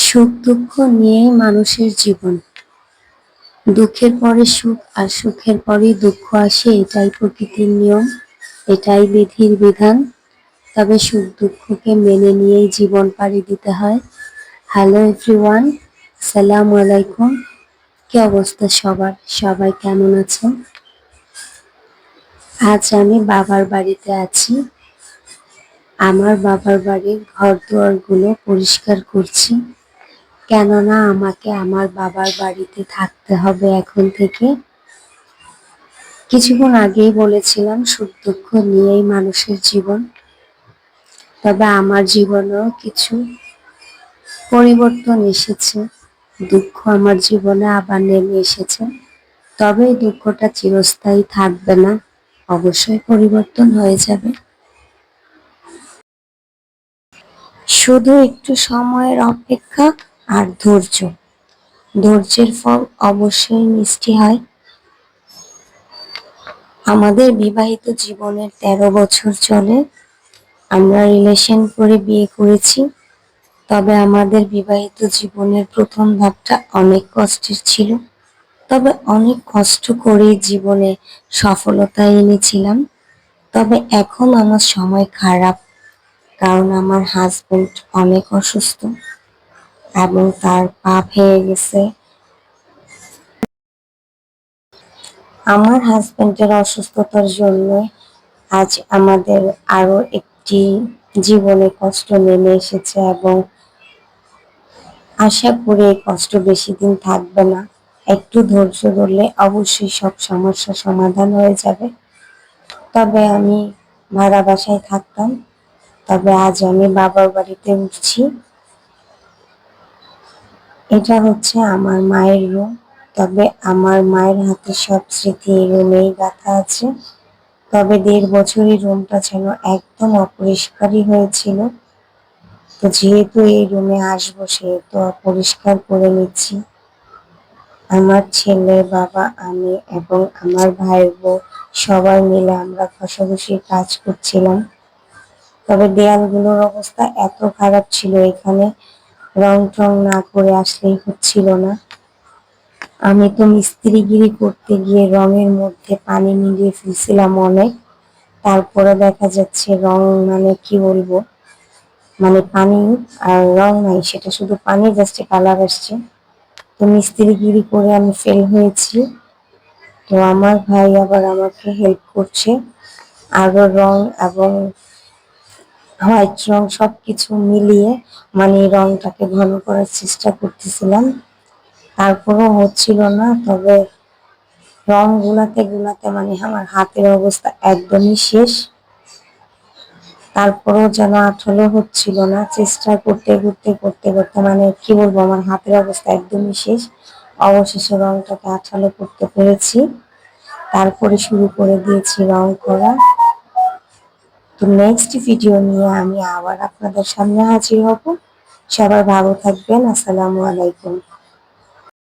সুখ দুঃখ নিয়েই মানুষের জীবন। দুঃখের পরে সুখ আর সুখের পরেই দুঃখ আসে, এটাই প্রকৃতির নিয়ম, এটাই বিধির বিধান। তবে সুখ দুঃখকে মেনে নিয়েই জীবন পাড়ি দিতে হয়। হ্যালো এভরিওয়ান, আসসালামু আলাইকুম। কি অবস্থা সবার? সবাই কেমন আছেন? আজ আমি বাবার বাড়িতে আছি। আমার বাবার বাড়ির ঘর দুয়ারগুলো পরিষ্কার করছি, কেননা আমাকে আমার বাবার বাড়িতে থাকতে হবে এখন থেকে। কিছুক্ষণ আগেই বলেছিলাম সুখ দুঃখ নিয়েই মানুষের জীবন। তবে আমার জীবনেও কিছু পরিবর্তন এসেছে, দুঃখ আমার জীবনে আবার নেমে এসেছে। তবে এই দুঃখটা চিরস্থায়ী থাকবে না, অবশ্যই পরিবর্তন হয়ে যাবে। শুধু একটু সময়ের অপেক্ষা আর ধৈর্য। ধৈর্যের ফল অবশ্যই মিষ্টি হয়। আমাদের বিবাহিত জীবনের 13 বছর চলে। আমরা রিলেশন করে বিয়ে করেছি। তবে আমাদের বিবাহিত জীবনের প্রথম ধাপটা অনেক কষ্টের ছিল। তবে অনেক কষ্ট করে জীবনে সফলতা এনেছিলাম। তবে এখন আমার সময় খারাপ, কারণ আমার হাজবেন্ড অনেক অসুস্থ এবং তার পা ভেঙে গেছে। আমার হাজবেন্ডের অসুস্থতার জন্য আজ আমাদের আরো একটি জীবনে কষ্ট নেমে এসেছে এবং আশা করি এই কষ্ট বেশি দিন থাকবে না। একটু ধৈর্য ধরলে অবশ্যই সব সমস্যার সমাধান হয়ে যাবে। তবে আমি ভাড়া বাসায় থাকতাম, তবে আজ আমি বাবার বাড়িতে উঠছি। এটা হচ্ছে আমার মায়ের রুম। তবে আমার মায়ের হাতে সব স্মৃতি এই রুমেই গাঁথা আছে। তবে 1.5 বছর এই রুমটা যেন একদম অপরিষ্কারই হয়েছিল। তো যেহেতু এই রুমে আসবো, সেহেতু অপরিষ্কার করে নিচ্ছি। আমার ছেলে, বাবা, আমি এবং আমার ভাইয়ের বউ সবাই মিলে আমরা ঘষাঘষির কাজ করছিলাম। তবে দেয়ালগুলোর অবস্থা এত খারাপ ছিল, এখানে রং টং না করে আসলেই হচ্ছিল না। আমি তো মিস্ত্রিগিরি করতে গিয়ে রঙের মধ্যে পানি মিলিয়ে ফেলছিলাম অনেক। তারপরে দেখা যাচ্ছে রং, মানে কি বলবো, মানে পানি আর রং নাই, সেটা শুধু পানি, জাস্ট কালার আসছে। তো মিস্ত্রিগিরি করে আমি ফেল হয়েছি। তো আমার ভাই আবার আমাকে হেল্প করছে, আরো রং এবং হোয়াইট রং সবকিছু মিলিয়ে মানে রংটাকে ঘন করার চেষ্টা করতেছিলাম। তারপরেও হচ্ছিল না। তবে রং গুলাতে গুলাতে মানে আমার হাতের অবস্থা একদমই শেষ। তারপরেও যেন আসলে হচ্ছিল না, চেষ্টা করতে করতে করতে করতে মানে কি বলবো, আমার হাতের অবস্থা একদমই শেষ। অবশেষে রংটাকে আঠালো করতে পেরেছি। তারপরে শুরু করে দিয়েছি রং করা। তো নেক্সট ভিডিও নিয়ে আমি আবার আপনাদের সামনে হাজির হব। সবাই ভালো থাকবেন। আসসালামু আলাইকুম।